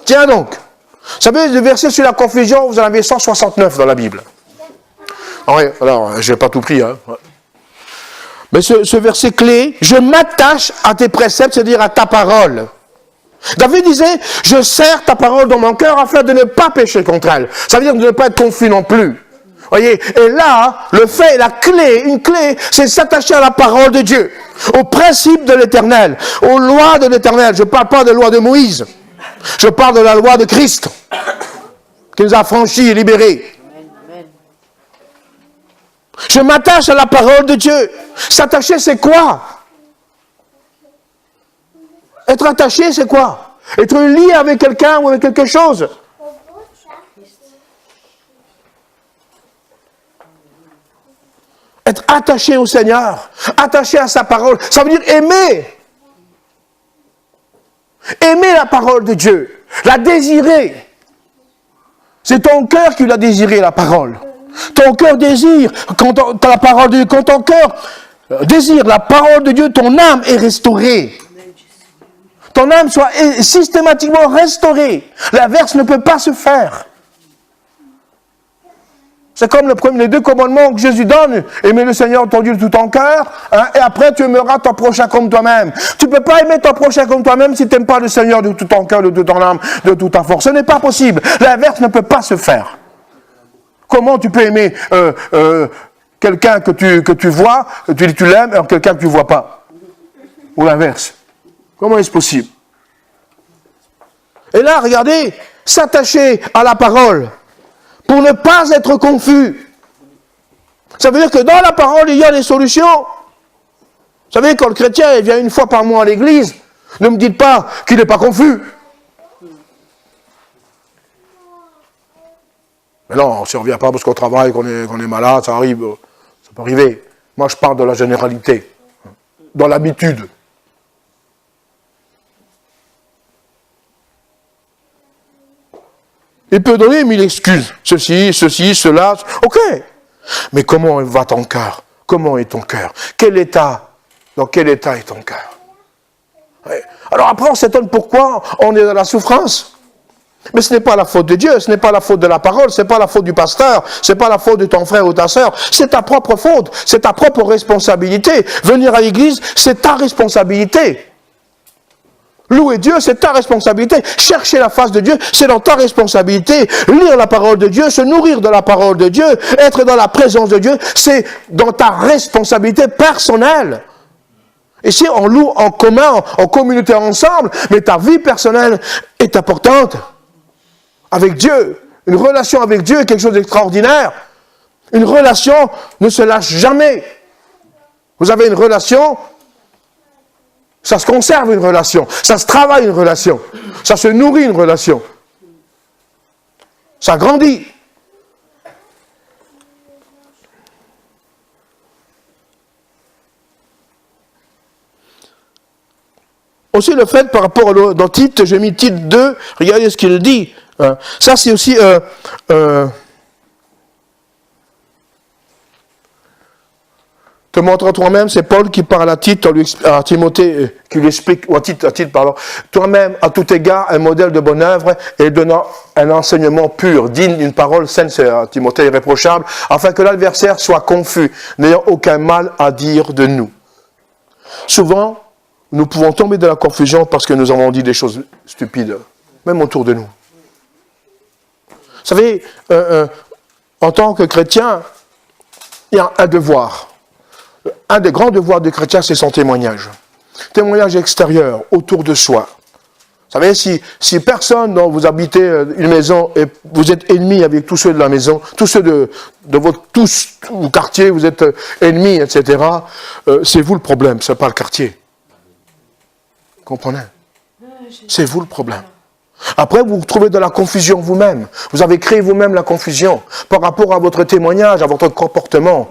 Tiens donc. Vous savez, le verset sur la confusion, vous en avez 169 dans la Bible. Ah oui, alors, je n'ai pas tout pris. Hein. Mais ce verset clé, je m'attache à tes préceptes, c'est-à-dire à ta parole. David disait, je serre ta parole dans mon cœur afin de ne pas pécher contre elle. Ça veut dire de ne pas être confus non plus. Voyez, et là, le fait, la clé, une clé, c'est s'attacher à la parole de Dieu, aux principes de l'Éternel, aux lois de l'Éternel. Je ne parle pas de loi de Moïse, je parle de la loi de Christ, qui nous a franchis et libérés. Je m'attache à la parole de Dieu. S'attacher, c'est quoi? Être attaché, c'est quoi? Être lié avec quelqu'un ou avec quelque chose. Être attaché au Seigneur, attaché à sa parole, ça veut dire aimer. Aimer la parole de Dieu, la désirer. C'est ton cœur qui l'a désiré, la parole. Ton cœur désire, quand la parole de Dieu, quand ton cœur désire la parole de Dieu, ton âme est restaurée. Ton âme soit systématiquement restaurée. L'inverse ne peut pas se faire. C'est comme les deux commandements que Jésus donne. Aimer le Seigneur ton Dieu de tout ton cœur, hein, et après tu aimeras ton prochain comme toi-même. Tu ne peux pas aimer ton prochain comme toi-même si tu n'aimes pas le Seigneur de tout ton cœur, de toute ton âme, de toute ta force. Ce n'est pas possible. L'inverse ne peut pas se faire. Comment tu peux aimer quelqu'un que tu vois, que tu l'aimes, et quelqu'un que tu ne vois pas? Ou l'inverse. Comment est-ce possible? Et là, regardez, s'attacher à la parole pour ne pas être confus. Ça veut dire que dans la parole, il y a des solutions. Vous savez, quand le chrétien il vient une fois par mois à l'église, ne me dites pas qu'il n'est pas confus. Mais non, si on ne revient pas parce qu'on travaille, qu'on est malade, ça arrive, ça peut arriver. Moi, je parle de la généralité, dans l'habitude. Il peut donner 1000 excuses. Ceci, cela. Ok. Mais comment va ton cœur? Comment est ton cœur? Dans quel état est ton cœur? Ouais. Alors après, on s'étonne pourquoi on est dans la souffrance. Mais ce n'est pas la faute de Dieu, ce n'est pas la faute de la parole, ce n'est pas la faute du pasteur, ce n'est pas la faute de ton frère ou ta sœur. C'est ta propre faute, c'est ta propre responsabilité. Venir à l'église, c'est ta responsabilité. Louer Dieu, c'est ta responsabilité. Chercher la face de Dieu, c'est dans ta responsabilité. Lire la parole de Dieu, se nourrir de la parole de Dieu, être dans la présence de Dieu, c'est dans ta responsabilité personnelle. Ici, on loue en commun, en communauté ensemble, mais ta vie personnelle est importante. Avec Dieu, une relation avec Dieu est quelque chose d'extraordinaire. Une relation ne se lâche jamais. Vous avez une relation, ça se conserve une relation, ça se travaille une relation, ça se nourrit une relation, ça grandit. Aussi le fait par rapport dans Tite, j'ai mis Tite 2, regardez ce qu'il dit. Ça c'est aussi te montre toi-même, c'est Paul qui parle à Tite, à Timothée, qui lui explique, ou à Tite, pardon, toi-même, à tout égard, un modèle de bonne œuvre et donnant un enseignement pur, digne d'une parole saine, c'est à Timothée irréprochable, afin que l'adversaire soit confus, n'ayant aucun mal à dire de nous. Souvent, nous pouvons tomber dans la confusion parce que nous avons dit des choses stupides, même autour de nous. Vous savez, en tant que chrétien, il y a un devoir. Un des grands devoirs du chrétien, c'est son témoignage. Témoignage extérieur, autour de soi. Vous savez, si personne dont vous habitez une maison et vous êtes ennemis avec tous ceux de la maison, tous ceux de votre quartier, vous êtes ennemis, etc., c'est vous le problème, ce n'est pas le quartier. Comprenez? C'est vous le problème. Après, vous vous trouvez dans la confusion vous-même. Vous avez créé vous-même la confusion par rapport à votre témoignage, à votre comportement,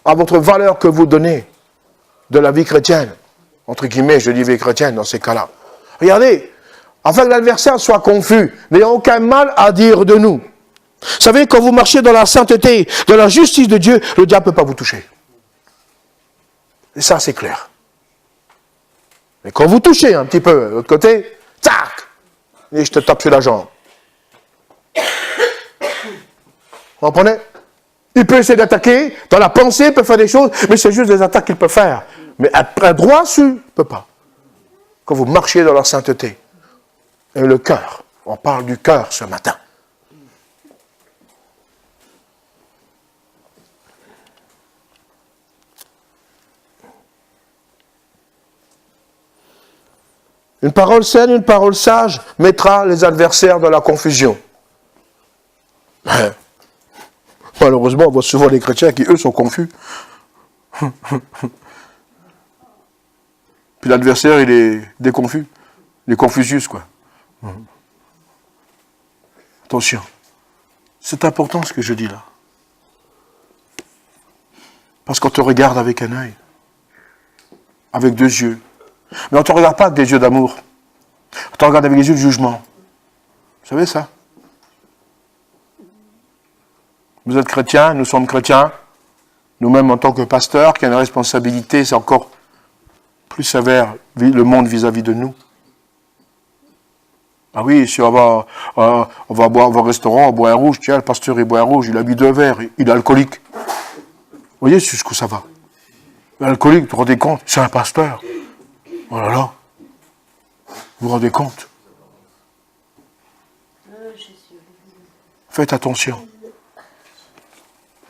à votre valeur que vous donnez de la vie chrétienne. Entre guillemets, je dis vie chrétienne dans ces cas-là. Regardez, afin que l'adversaire soit confus, n'ayant aucun mal à dire de nous. Vous savez, quand vous marchez dans la sainteté, dans la justice de Dieu, le diable ne peut pas vous toucher. Et ça, c'est clair. Mais quand vous touchez un petit peu de l'autre côté, tac, et je te tape sur la jambe. Vous comprenez? Il peut essayer d'attaquer, dans la pensée, il peut faire des choses, mais c'est juste des attaques qu'il peut faire. Mais un droit dessus, il ne peut pas. Quand vous marchez dans la sainteté, et le cœur, on parle du cœur ce matin. Une parole saine, une parole sage mettra les adversaires dans la confusion. Malheureusement, on voit souvent les chrétiens qui, eux, sont confus. Puis l'adversaire, il est déconfus. Il est Confucius, quoi. Attention. C'est important ce que je dis là. Parce qu'on te regarde avec un œil. Avec 2 yeux. Mais on ne te regarde pas avec des yeux d'amour. On te regarde avec des yeux de jugement. Vous savez ça? Vous êtes chrétiens, nous sommes chrétiens. Nous-mêmes, en tant que pasteurs, qui a une responsabilité, c'est encore plus sévère, le monde vis-à-vis de nous. Ah oui, si on va boire au restaurant, on boit un rouge, tiens, le pasteur il boit un rouge, il a bu 2 verres, il est alcoolique. Vous voyez jusqu'où ça va? L'alcoolique, vous vous rendez compte, c'est un pasteur. Oh là là. Vous vous rendez compte? Faites attention.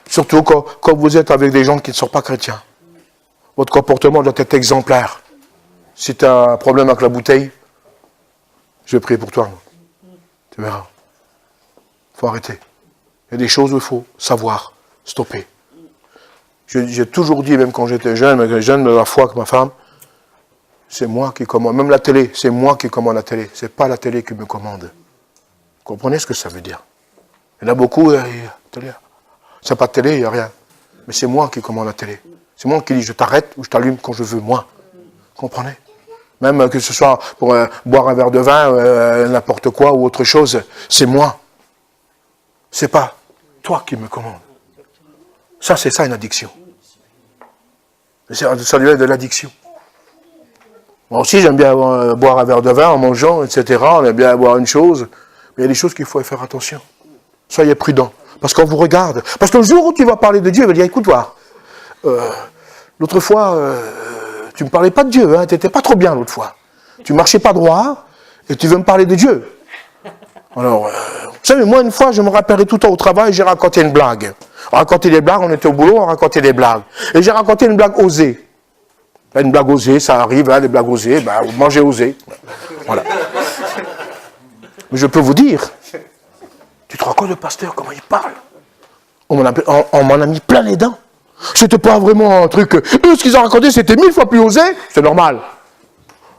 Surtout quand vous êtes avec des gens qui ne sont pas chrétiens. Votre comportement doit être exemplaire. Si tu as un problème avec la bouteille, je vais prier pour toi. Tu verras. Il faut arrêter. Il y a des choses où il faut savoir stopper. J'ai toujours dit, même quand j'étais jeune de la foi avec ma femme, c'est moi qui commande. Même la télé, c'est moi qui commande la télé. C'est pas la télé qui me commande. Vous comprenez ce que ça veut dire? Il y en a beaucoup, télé. C'est pas de télé, il n'y a rien. Mais c'est moi qui commande la télé. C'est moi qui dis je t'arrête ou je t'allume quand je veux, moi. Vous comprenez? Même que ce soit pour boire un verre de vin, n'importe quoi ou autre chose, c'est moi. C'est pas toi qui me commande. Ça, c'est ça une addiction. Ça lui est de l'addiction. Moi aussi, j'aime bien boire un verre de vin en mangeant, etc. On aime bien boire une chose. Mais il y a des choses qu'il faut faire attention. Soyez prudents. Parce qu'on vous regarde. Parce que le jour où tu vas parler de Dieu, il va dire, écoute, voir. L'autre fois, tu ne me parlais pas de Dieu, hein, tu n'étais pas trop bien l'autre fois. Tu ne marchais pas droit, et tu veux me parler de Dieu. Alors, vous savez, moi, une fois, je me rappellerai tout le temps au travail, j'ai raconté une blague. On racontait des blagues, on était au boulot, on racontait des blagues. Et j'ai raconté une blague osée. Une blague osée, ça arrive, hein, les blagues osées, ben, vous mangez osé. Voilà. Mais je peux vous dire, tu te rends compte, le pasteur, comment il parle? On m'en a mis plein les dents. C'était pas vraiment un truc... Eux, ce qu'ils ont raconté, c'était 1000 fois plus osé. C'est normal.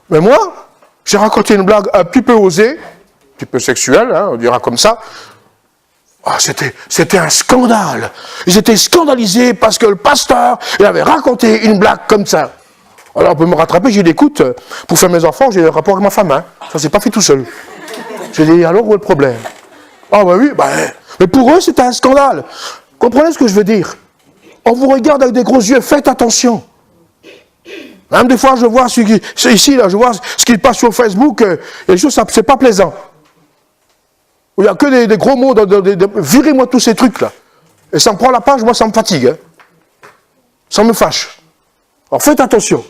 Mais moi, j'ai raconté une blague un petit peu osée, un petit peu sexuelle, hein, on dira comme ça. Ah, c'était un scandale. Ils étaient scandalisés parce que le pasteur, il avait raconté une blague comme ça. Alors, on peut me rattraper, j'ai dit, écoute, pour faire mes enfants, j'ai un rapport avec ma femme. Hein. Ça s'est pas fait tout seul. J'ai dit, alors, où est le problème? Ah, bah oui, mais pour eux, c'était un scandale. Comprenez ce que je veux dire? On vous regarde avec des gros yeux, faites attention. Même des fois, je vois ici, là, je vois ce qui passe sur Facebook, et les choses, c'est pas plaisant. Il n'y a que des gros mots, virez-moi tous ces trucs-là. Et ça me prend la page, moi, ça me fatigue. Hein. Ça me fâche. Alors faites attention.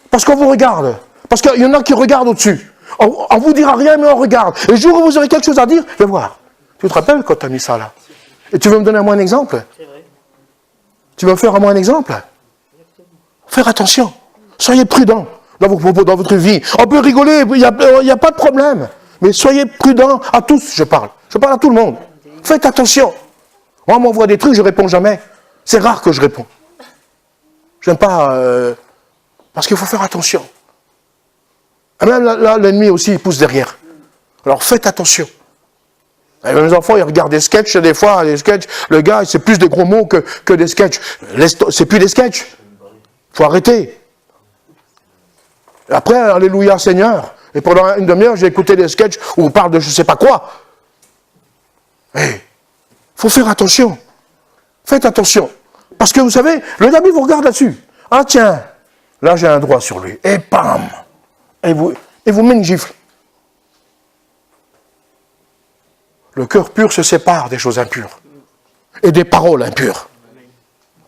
Parce qu'on vous regarde. Parce qu'il y en a qui regardent au-dessus. On ne vous dira rien, mais on regarde. Et le jour où vous aurez quelque chose à dire, je vais voir. Tu te rappelles quand tu as mis ça là? Et tu veux me donner à moi un exemple? C'est vrai. Tu veux me faire à moi un exemple? Faire attention. Soyez prudents dans votre vie. On peut rigoler, il n'y a pas de problème. Mais soyez prudents à tous, je parle. Je parle à tout le monde. Faites attention. Moi, on m'envoie des trucs, je ne réponds jamais. C'est rare que je réponds. Je n'aime pas... parce qu'il faut faire attention. Et même là, l'ennemi aussi, il pousse derrière. Alors faites attention. Et mes enfants, ils regardent des sketchs, des fois, les sketchs, le gars, c'est plus des gros mots que des sketchs. C'est plus des sketchs. Il faut arrêter. Et après, alléluia Seigneur. Et pendant une demi-heure, j'ai écouté des sketchs où on parle de je ne sais pas quoi. Il faut faire attention. Faites attention. Parce que vous savez, le diable vous regarde là-dessus. Ah tiens, là j'ai un droit sur lui. Et bam! Et vous met une gifle. Le cœur pur se sépare des choses impures et des paroles impures.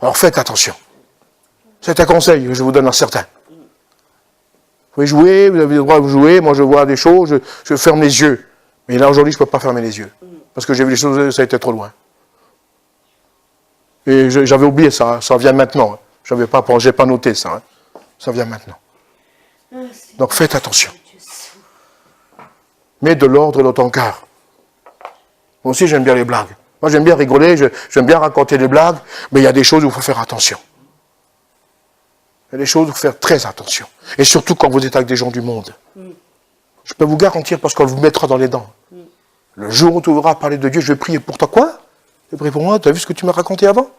Alors faites attention. C'est un conseil que je vous donne à certains. Vous pouvez jouer, vous avez le droit de jouer, moi je vois des choses, je ferme les yeux. Mais là aujourd'hui je ne peux pas fermer les yeux. Parce que j'ai vu les choses, ça a été trop loin. Et j'avais oublié ça, ça vient maintenant. Je n'ai pas noté ça. Ça vient maintenant. Donc faites attention. Mets de l'ordre dans ton cœur. Moi aussi j'aime bien les blagues. Moi j'aime bien rigoler, j'aime bien raconter des blagues, mais il y a des choses où il faut faire attention. Il y a des choses où il faut faire très attention. Et surtout quand vous êtes avec des gens du monde. Je peux vous garantir, parce qu'on vous mettra dans les dents. Le jour où tu voudras parler de Dieu, je vais prier pour toi. Quoi? Tu veux prier pour moi? Tu as vu ce que tu m'as raconté avant?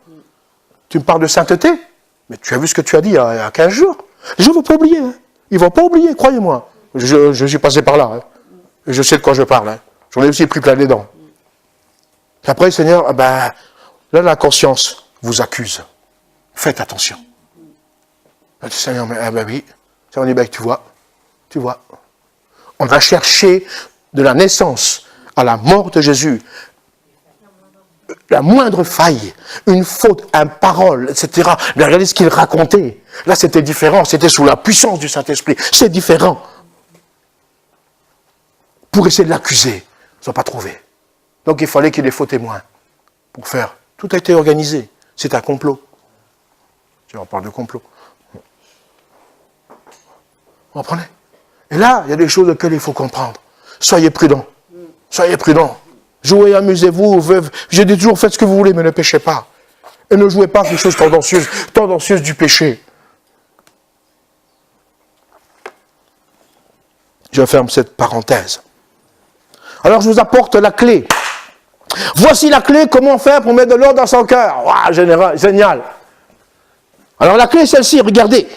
Tu me parles de sainteté? Mais tu as vu ce que tu as dit il y a 15 jours? Les gens ne vont pas oublier. Hein. Ils ne vont pas oublier, croyez-moi. Je suis passé par là. Hein. Et je sais de quoi je parle. Hein. J'en ai aussi pris plein les dents. Et après, Seigneur, là, la conscience vous accuse. Faites attention. Seigneur, oui. On dit, tu vois. On va chercher de la naissance à la mort de Jésus la moindre faille, une faute, une parole, etc. Mais regardez ce qu'il racontait. Là, c'était différent. C'était sous la puissance du Saint-Esprit. C'est différent. Pour essayer de l'accuser, ils n'ont pas trouvé. Donc, il fallait qu'il y ait des faux témoins pour faire. Tout a été organisé. C'est un complot. On parle de complot. Vous comprenez? Et là, il y a des choses auxquelles il faut comprendre. Soyez prudents. Soyez prudents. Jouez, amusez-vous. J'ai dit toujours, faites ce que vous voulez, mais ne péchez pas. Et ne jouez pas quelque chose tendancieuse du péché. Je ferme cette parenthèse. Alors, je vous apporte la clé. Voici la clé, comment faire pour mettre de l'ordre dans son cœur. Waouh, génial. Alors, la clé est celle-ci, regardez.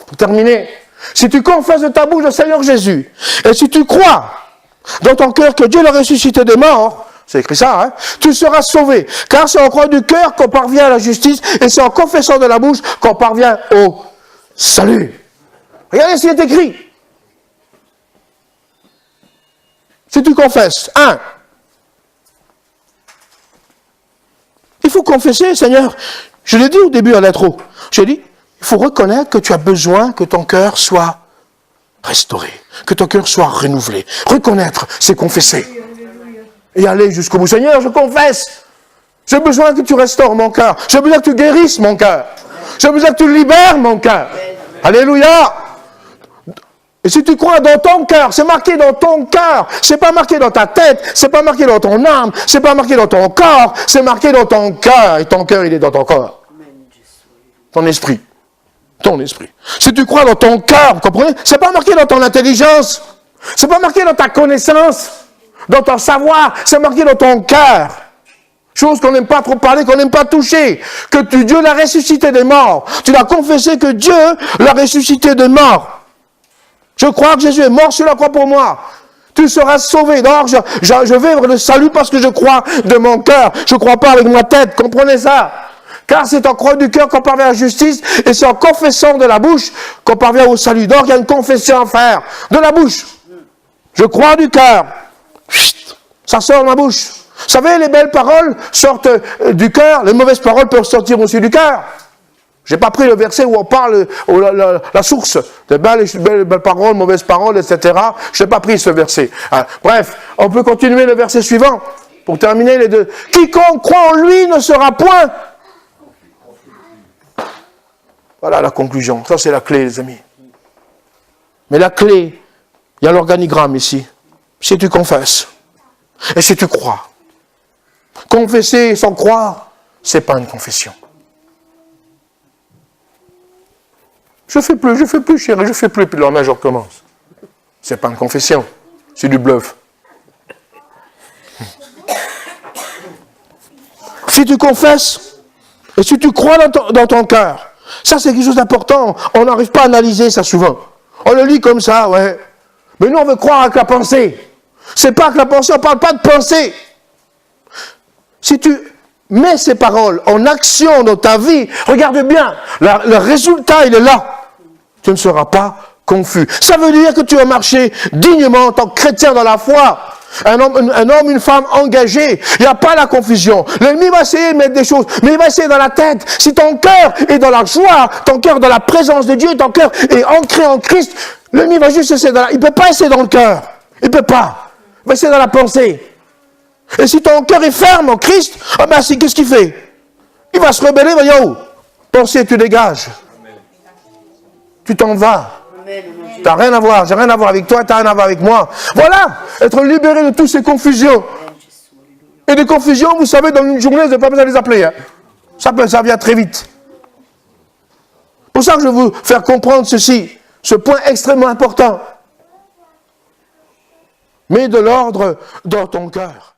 Pour terminer. Si tu confesses de ta bouche le Seigneur Jésus, et si tu crois dans ton cœur que Dieu l'a ressuscité des morts, c'est écrit ça, hein, tu seras sauvé. Car c'est en croyant du cœur qu'on parvient à la justice, et c'est en confessant de la bouche qu'on parvient au salut. Regardez ce qui est écrit. Si tu confesses, il faut confesser, Seigneur. Je l'ai dit au début à l'intro. J'ai dit, il faut reconnaître que tu as besoin que ton cœur soit restauré, que ton cœur soit renouvelé. Reconnaître, c'est confesser. Et aller jusqu'au bout. Seigneur, je confesse. J'ai besoin que tu restaures mon cœur. J'ai besoin que tu guérisses mon cœur. J'ai besoin que tu libères mon cœur. Alléluia. Et si tu crois dans ton cœur, c'est marqué dans ton cœur. C'est pas marqué dans ta tête. C'est pas marqué dans ton âme. C'est pas marqué dans ton corps. C'est marqué dans ton cœur. Et ton cœur, il est dans ton corps. Ton esprit. Ton esprit. Si tu crois dans ton cœur, vous comprenez? C'est pas marqué dans ton intelligence. C'est pas marqué dans ta connaissance. Dans ton savoir. C'est marqué dans ton cœur. Chose qu'on n'aime pas trop parler, qu'on n'aime pas toucher. Que Dieu l'a ressuscité des morts. Tu l'as confessé que Dieu l'a ressuscité des morts. Je crois que Jésus est mort sur la croix pour moi. Tu seras sauvé. Donc, je vais vers le salut parce que je crois de mon cœur. Je ne crois pas avec ma tête. Comprenez ça? Car c'est en croyant du cœur qu'on parvient à la justice et c'est en confessant de la bouche qu'on parvient au salut. Donc, il y a une confession à faire. De la bouche. Je crois du cœur. Ça sort de ma bouche. Vous savez, les belles paroles sortent du cœur. Les mauvaises paroles peuvent sortir aussi du cœur. Je n'ai pas pris le verset où on parle, la source, de belles paroles, mauvaises paroles, etc. Je n'ai pas pris ce verset. Bref, on peut continuer le verset suivant, pour terminer les deux. Quiconque croit en lui ne sera point. Voilà la conclusion. Ça, c'est la clé, les amis. Mais la clé, il y a l'organigramme ici. Si tu confesses, et si tu crois. Confesser sans croire, ce n'est pas une confession. Je fais plus, chérie, je fais plus, puis le lendemain je recommence. C'est pas une confession, c'est du bluff. Si tu confesses, et si tu crois dans ton cœur, ça c'est quelque chose d'important, on n'arrive pas à analyser ça souvent. On le lit comme ça, ouais. Mais nous on veut croire avec la pensée. C'est pas que la pensée, on ne parle pas de pensée. Si tu mets ces paroles en action dans ta vie, regarde bien, le résultat il est là. Tu ne seras pas confus. Ça veut dire que tu as marché dignement en tant que chrétien dans la foi. Un homme, une femme engagée. Il n'y a pas la confusion. L'ennemi va essayer de mettre des choses, mais il va essayer dans la tête. Si ton cœur est dans la joie, ton cœur dans la présence de Dieu, ton cœur est ancré en Christ, l'ennemi va juste essayer il ne peut pas essayer dans le cœur. Il ne peut pas. Il va essayer dans la pensée. Et si ton cœur est ferme en Christ, ah ben qu'est-ce qu'il fait? Il va se rebeller, il va dire, oh, pensée, tu dégages. Tu t'en vas. Tu n'as rien à voir, j'ai rien à voir avec toi, tu n'as rien à voir avec moi. Voilà, être libéré de toutes ces confusions. Et des confusions, vous savez, dans une journée, vous n'avez pas besoin de les appeler. Hein. Ça vient très vite. Pour ça que je veux vous faire comprendre ceci, ce point extrêmement important. Mets de l'ordre dans ton cœur.